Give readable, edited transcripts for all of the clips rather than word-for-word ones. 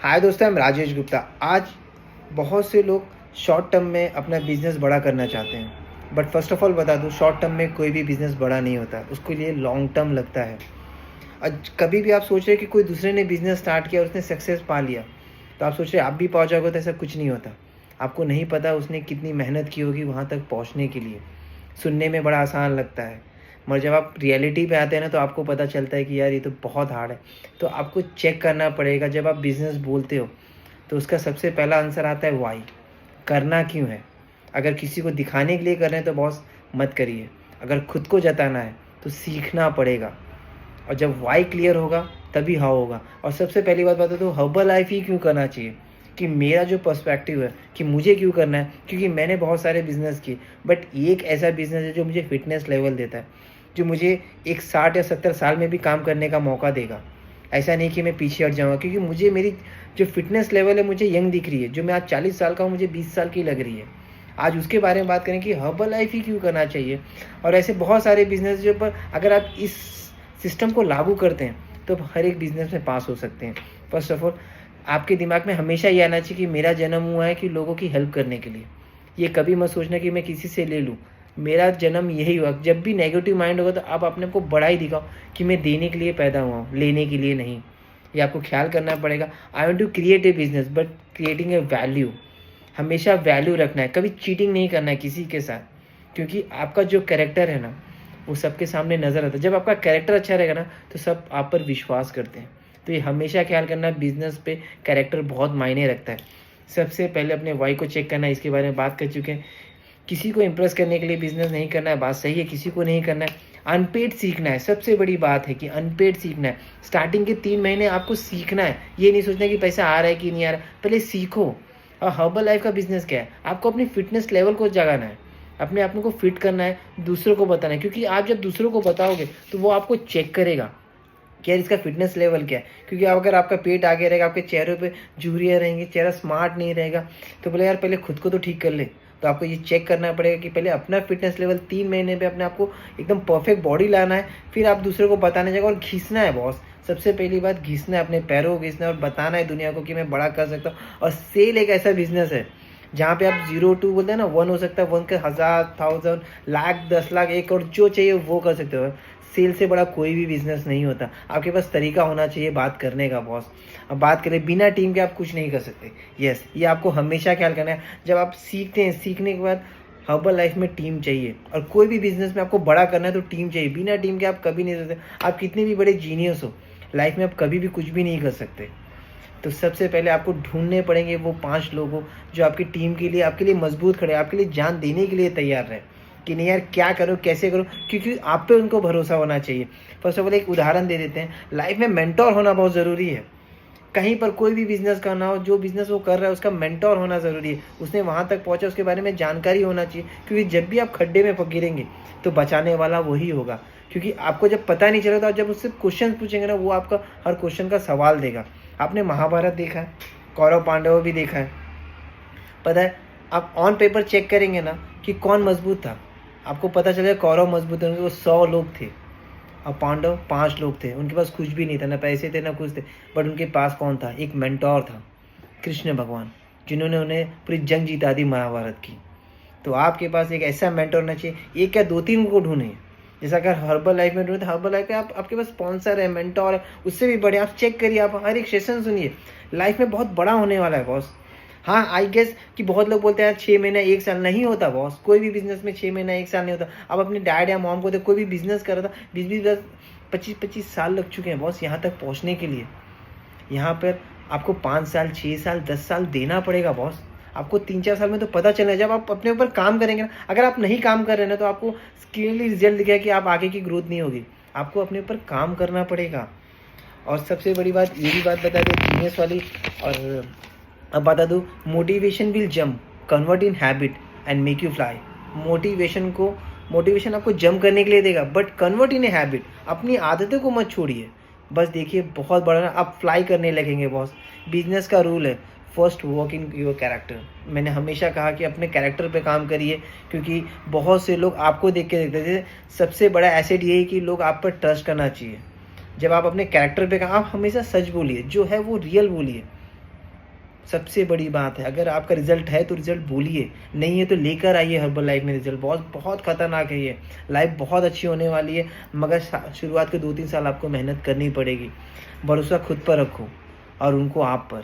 हाय दोस्तों, मैं राजेश गुप्ता। आज बहुत से लोग शॉर्ट टर्म में अपना बिज़नेस बड़ा करना चाहते हैं। बट फर्स्ट ऑफ ऑल बता दूँ, शॉर्ट टर्म में कोई भी बिज़नेस बड़ा नहीं होता, उसके लिए लॉन्ग टर्म लगता है। आज कभी भी आप सोच रहे हैं कि कोई दूसरे ने बिज़नेस स्टार्ट किया और उसने सक्सेस पा लिया, तो आप सोच रहे हैं आप भी पहुँच जाओगे, तो ऐसा कुछ नहीं होता। आपको नहीं पता उसने कितनी मेहनत की होगी वहाँ तक पहुँचने के लिए। सुनने में बड़ा आसान लगता है, मगर जब आप रियलिटी पे आते हैं ना, तो आपको पता चलता है कि यार ये तो बहुत हार्ड है। तो आपको चेक करना पड़ेगा। जब आप बिज़नेस बोलते हो तो उसका सबसे पहला आंसर आता है व्हाई। करना क्यों है? अगर किसी को दिखाने के लिए कर रहे हैं तो बॉस मत करिए। अगर खुद को जताना है तो सीखना पड़ेगा। और जब व्हाई क्लियर होगा तभी हाउ होगा। और सबसे पहली बात बता दो, हर्बल लाइफ ही क्यों करना चाहिए? कि मेरा जो पर्सपेक्टिव है कि मुझे क्यों करना है, क्योंकि मैंने बहुत सारे बिज़नेस किए, बट एक ऐसा बिज़नेस है जो मुझे फिटनेस लेवल देता है, जो मुझे एक 60 या 70 साल में भी काम करने का मौका देगा। ऐसा नहीं कि मैं पीछे हट जाऊँगा, क्योंकि मुझे मेरी जो फिटनेस लेवल है मुझे यंग दिख रही है। जो मैं आज 40 साल का हूँ, मुझे 20 साल की लग रही है। आज उसके बारे में बात करें कि हर्बल लाइफ ही क्यों करना चाहिए। और ऐसे बहुत सारे बिज़नेस जो पर अगर आप इस सिस्टम को लागू करते हैं तो हर एक बिज़नेस में पास हो सकते हैं। फर्स्ट ऑफ ऑल, आपके दिमाग में हमेशा ये आना चाहिए कि मेरा जन्म हुआ है कि लोगों की हेल्प करने के लिए। ये कभी मत सोचना कि मैं किसी से ले लूँ। मेरा जन्म यही हुआ। जब भी नेगेटिव माइंड होगा तो आप अपने आप को बड़ा ही दिखाओ कि मैं देने के लिए पैदा हुआ हूँ, लेने के लिए नहीं। ये आपको ख्याल करना पड़ेगा। I want to create a business but creating a value. हमेशा वैल्यू रखना है, कभी चीटिंग नहीं करना है किसी के साथ, क्योंकि आपका जो कैरेक्टर है ना, वो सबके सामने नज़र आता है। जब आपका कैरेक्टर अच्छा रहेगा ना, तो सब आप पर विश्वास करते हैं। तो ये हमेशा ख्याल करना, बिज़नेस पे कैरेक्टर बहुत मायने रखता है। सबसे पहले अपने वाई को चेक करना है, इसके बारे में बात कर चुके हैं। किसी को इम्प्रेस करने के लिए बिज़नेस नहीं करना है, बात सही है, किसी को नहीं करना है। अनपेड सीखना है, सबसे बड़ी बात है कि अनपेड सीखना है। स्टार्टिंग के 3 महीने आपको सीखना है, ये नहीं सोचना कि पैसा आ रहा है कि नहीं आ रहा है, पहले सीखो। और हर्बल लाइफ का बिज़नेस क्या है? आपको अपनी फ़िटनेस लेवल को जगाना है, अपने आप को फिट करना है, दूसरों को बताना है। क्योंकि आप जब दूसरों को बताओगे तो वो आपको चेक करेगा कि यार इसका फिटनेस लेवल क्या है। क्योंकि अगर आपका पेट आगे रहेगा, आपके चेहरे पे झुर्रियाँ रहेंगी, चेहरा स्मार्ट नहीं रहेगा, तो बोले यार पहले खुद को तो ठीक कर ले। तो आपको ये चेक करना पड़ेगा कि पहले अपना फिटनेस लेवल 3 महीने पे अपने आप को एकदम परफेक्ट बॉडी लाना है, फिर आप दूसरों को बताने जाएगा। और घिसना है बॉस, सबसे पहली बात घिसना है, अपने पैरों को घिसना है और बताना है दुनिया को कि मैं बड़ा कर सकता हूँ। और सेल एक ऐसा बिजनेस है जहाँ पे आप 0 टू बोलते हैं ना, 1 हो सकता है, 1 के 1000, 1000, लाख, 10 लाख, 1 करोड़ जो चाहिए वो कर सकते हो। सेल से बड़ा कोई भी बिजनेस नहीं होता। आपके पास तरीका होना चाहिए बात करने का बॉस। अब बात करें, बिना टीम के आप कुछ नहीं कर सकते। यस, ये आपको हमेशा ख्याल करना है। जब आप सीखते हैं, सीखने के बाद हर्बल लाइफ में टीम चाहिए। और कोई भी बिजनेस में आपको बड़ा करना है तो टीम चाहिए। बिना टीम के आप कभी नहीं सकते। आप कितने भी बड़े जीनियस हो, लाइफ में आप कभी भी कुछ भी नहीं कर सकते। तो सबसे पहले आपको ढूंढने पड़ेंगे वो 5 लोगों जो आपकी टीम के लिए, आपके लिए मजबूत खड़े, आपके लिए जान देने के लिए तैयार रहे कि नहीं यार क्या करो, कैसे करो, क्योंकि आप पे उनको भरोसा होना चाहिए। फर्स्ट ऑफ ऑल एक उदाहरण दे देते हैं। लाइफ में मेंटोर होना बहुत ज़रूरी है। कहीं पर कोई भी बिज़नेस करना हो, जो बिज़नेस वो कर रहा है उसका मेंटोर होना ज़रूरी है। उसने वहाँ तक पहुँचा, उसके बारे में जानकारी होना चाहिए। क्योंकि जब भी आप खड्डे में गिरेंगे तो बचाने वाला वही होगा। क्योंकि आपको जब पता नहीं चलेगा, जब उससे क्वेश्चन पूछेंगे ना, वो आपका हर क्वेश्चन का सवाल देगा। आपने महाभारत देखा है, कौरव पांडव भी देखा है। पता है, आप ऑन पेपर चेक करेंगे ना कि कौन मजबूत था, आपको पता चलेगा कौरव मजबूत थे। वो 100 लोग थे और पांडव 5 लोग थे। उनके पास कुछ भी नहीं था, ना पैसे थे ना कुछ थे, बट उनके पास कौन था? एक मेंटोर था, कृष्ण भगवान, जिन्होंने उन्हें पूरी जंग जिता दी महाभारत की। तो आपके पास एक ऐसा मेंटोर होना चाहिए। एक क्या 2-3 को ढूंढे। जैसा अगर हर्बल लाइफ में ढूंढे, हर्बल लाइफ में आपके पास स्पॉन्सर है, मेंटोर है, उससे भी बड़े। आप चेक करिए, आप हर एक सेशन सुनिए। लाइफ में बहुत बड़ा होने वाला है बॉस। हाँ, आई गेस कि बहुत लोग बोलते हैं 6 महीना 1 साल, नहीं होता बॉस। कोई भी बिजनेस में 6 महीना 1 साल नहीं होता। आप अपने डैड या मॉम को देखो, कोई भी बिजनेस कर रहा था, 20-20, 25-25 साल लग चुके हैं बॉस यहाँ तक पहुँचने के लिए। यहाँ पर आपको 5 साल, 6 साल, 10 साल देना पड़ेगा बॉस। आपको 3-4 साल में तो पता चलेगा। जब आप अपने ऊपर काम करेंगे ना, अगर आप नहीं काम कर रहे हैं ना, तो आपको क्लियरली रिजल्ट दिखेगा कि आप आगे की ग्रोथ नहीं होगी। आपको अपने ऊपर काम करना पड़ेगा। और सबसे बड़ी बात, ये भी बात बता दो जीनियस वाली, और अब बता दूँ, motivation will jump, convert in habit and make you fly. Motivation आपको जंप करने के लिए देगा, but convert in a habit. अपनी आदतों को मत छोड़िए। बस देखिए, बहुत बड़ा ना आप फ्लाई करने लगेंगे बॉस। बिजनेस का रूल है, first work in your character. मैंने हमेशा कहा कि अपने कैरेक्टर पे काम करिए, क्योंकि बहुत से लोग आपको देख के देखते थे। सबसे बड़ा एसेट ये है कि लोग आप पर ट्रस्ट करना चाहिए। जब आप अपने कैरेक्टर पे काम, आप हमेशा सच बोलिए, जो है वो रियल बोलिए। सबसे बड़ी बात है, अगर आपका रिज़ल्ट है तो रिज़ल्ट बोलिए, नहीं है तो लेकर आइए हर्बल लाइफ में रिज़ल्ट। बहुत बहुत खतरनाक है ये, लाइफ बहुत अच्छी होने वाली है, मगर शुरुआत के 2-3 साल आपको मेहनत करनी पड़ेगी। भरोसा खुद पर रखो और उनको आप पर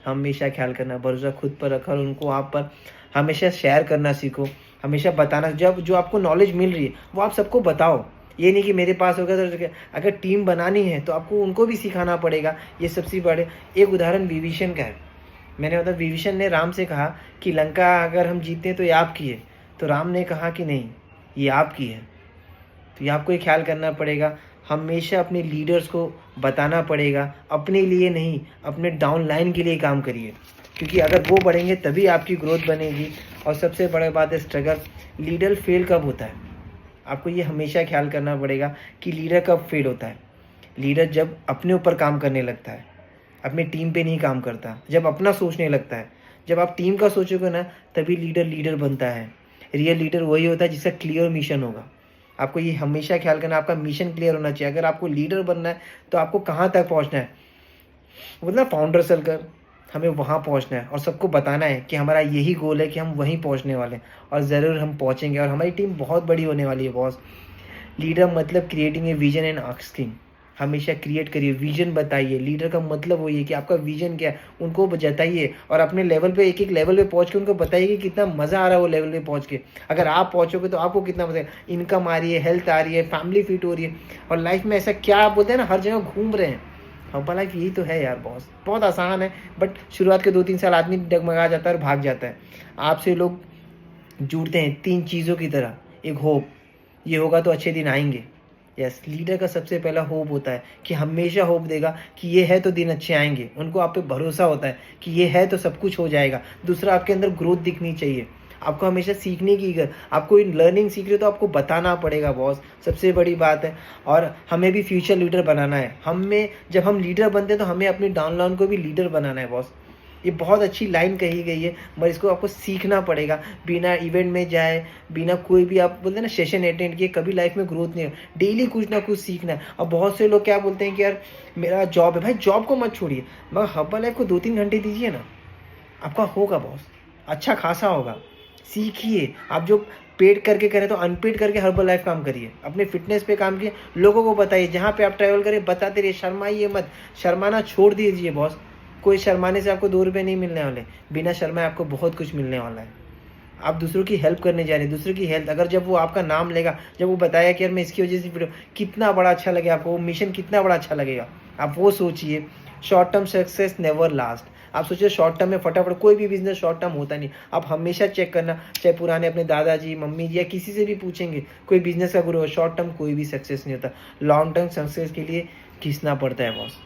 हमेशा ख्याल करना, भरोसा खुद पर रखो और उनको आप पर हमेशा शेयर करना सीखो, हमेशा बताना। जब जो आपको नॉलेज मिल रही है वो आप सबको बताओ। ये नहीं कि मेरे पास होगा तो अगर टीम बनानी है तो आपको उनको भी सिखाना पड़ेगा। ये सबसे बड़े एक उदाहरण विभीषण का है। मैंने मतलब विभीषण ने राम से कहा कि लंका अगर हम जीते हैं तो ये आपकी है, तो राम ने कहा कि नहीं, ये आपकी है। तो ये आपको ये ख्याल करना पड़ेगा, हमेशा अपने लीडर्स को बताना पड़ेगा, अपने लिए नहीं, अपने डाउन लाइन के लिए काम करिए, क्योंकि अगर वो बढ़ेंगे तभी आपकी ग्रोथ बनेगी। और सबसे बड़ी बात है स्ट्रगल। लीडर फेल कब होता है, आपको ये हमेशा ख्याल करना पड़ेगा कि लीडर कब फेल होता है। लीडर जब अपने ऊपर काम करने लगता है, अपनी टीम पे नहीं काम करता, जब अपना सोचने लगता है। जब आप टीम का सोचोगे ना, तभी लीडर बनता है। रियल लीडर वही होता है जिसका क्लियर मिशन होगा। आपको ये हमेशा ख्याल करना, आपका मिशन क्लियर होना चाहिए। अगर आपको लीडर बनना है तो आपको कहाँ तक पहुँचना है, मतलब फाउंडर सर्कल, हमें वहाँ पहुँचना है और सबको बताना है कि हमारा यही गोल है कि हम वहीं पहुँचने वाले हैं और ज़रूर हम पहुँचेंगे और हमारी टीम बहुत बड़ी होने वाली है बॉस। लीडर मतलब creating a vision and asking, हमेशा क्रिएट करिए, विजन बताइए। लीडर का मतलब वही है कि आपका विजन क्या है उनको जताइए और अपने लेवल पे एक लेवल पे पहुंच के उनको बताइए कि कितना मज़ा आ रहा है वो लेवल पे पहुंच के। अगर आप पहुंचोगे तो आपको कितना मज़ा है, इनकम आ रही है, हेल्थ आ रही है, फैमिली फिट हो रही है और लाइफ में ऐसा क्या आप बोलते हैं ना, हर जगह घूम रहे हैं। हर्बल लाइफ यही तो है यार बॉस, बहुत आसान है, बट शुरुआत के 2-3 साल आदमी डगमगा जाता है और भाग जाता है। आपसे लोग जुड़ते हैं 3 चीज़ों की तरह, एक होप, ये होगा तो अच्छे दिन आएंगे। यस, लीडर का सबसे पहला होप होता है कि हमेशा होप देगा कि ये है तो दिन अच्छे आएंगे। उनको आप पे भरोसा होता है कि ये है तो सब कुछ हो जाएगा। दूसरा, आपके अंदर ग्रोथ दिखनी चाहिए, आपको हमेशा सीखने की आपको लर्निंग सीख रहे हो तो आपको बताना पड़ेगा बॉस, सबसे बड़ी बात है। और हमें भी फ्यूचर लीडर बनाना है। जब हम लीडर बनते हैं तो हमें अपनी डाउनलाइन को भी लीडर बनाना है बॉस। ये बहुत अच्छी लाइन कही गई है, मगर इसको आपको सीखना पड़ेगा। बिना इवेंट में जाए, बिना कोई भी आप बोलते हैं ना सेशन अटेंड किए, कभी लाइफ में ग्रोथ नहीं है। डेली कुछ ना कुछ सीखना है। और बहुत से लोग क्या बोलते हैं कि यार मेरा जॉब है, भाई जॉब को मत छोड़िए, मगर हर्बल लाइफ को 2-3 घंटे दीजिए ना, आपका होगा बॉस, अच्छा खासा होगा। सीखिए, आप जो पेड करके करें तो अनपेड करके हर्बल लाइफ काम करिए, अपने फिटनेस पे काम किए, लोगों को बताइए, जहाँ पे आप ट्रैवल करें बताते रहिए, शर्माइए मत, शर्माना छोड़ दीजिए बॉस। कोई शर्माने से आपको 2 रुपये नहीं मिलने वाले, बिना शर्माए आपको बहुत कुछ मिलने वाला है। आप दूसरों की हेल्प करने जा रहे हैं, दूसरों की हेल्थ, अगर जब वो आपका नाम लेगा, जब वो बताया कि यार मैं इसकी वजह से वीडियो, कितना बड़ा अच्छा लगेगा आपको, वो मिशन कितना बड़ा अच्छा लगेगा। आप वो सोचिए। Short term success never last. आप सोचिए शॉर्ट टर्म में फटाफट, कोई भी बिजनेस शॉर्ट टर्म होता नहीं। आप हमेशा चेक करना, चाहे पुराने अपने दादाजी मम्मी जी या किसी से भी पूछेंगे, कोई बिजनेस का गुरु हो, शॉर्ट टर्म कोई भी सक्सेस नहीं होता। लॉन्ग टर्म सक्सेस के लिए घिसना पड़ता है बॉस।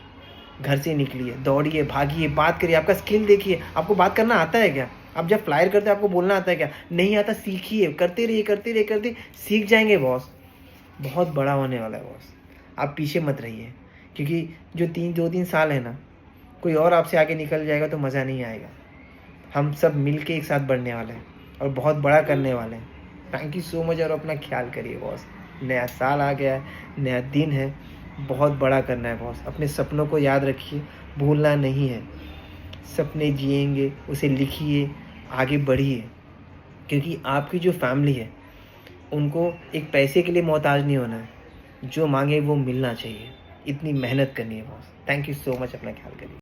घर से निकलिए, दौड़िए, भागिए, बात करिए, आपका स्किल देखिए, आपको बात करना आता है क्या? आप जब फ्लायर करते हैं आपको बोलना आता है क्या? नहीं आता, सीखिए, करते रहिए, करते रहिए, करते सीख जाएंगे बॉस। बहुत बड़ा होने वाला है बॉस। आप पीछे मत रहिए, क्योंकि जो 2-3 साल है ना, कोई और आपसे आगे निकल जाएगा तो मज़ा नहीं आएगा। हम सब मिल के एक साथ बढ़ने वाले हैं और बहुत बड़ा करने वाले हैं। थैंक यू सो मच और अपना ख्याल करिए बॉस। नया साल आ गया है, नया दिन है, बहुत बड़ा करना है बॉस। अपने सपनों को याद रखिए, भूलना नहीं है। सपने जिएंगे, उसे लिखिए, आगे बढ़िए, क्योंकि आपकी जो फैमिली है उनको एक पैसे के लिए मोहताज नहीं होना है। जो मांगे वो मिलना चाहिए, इतनी मेहनत करनी है boss. Thank you so much, अपना ख्याल करिए।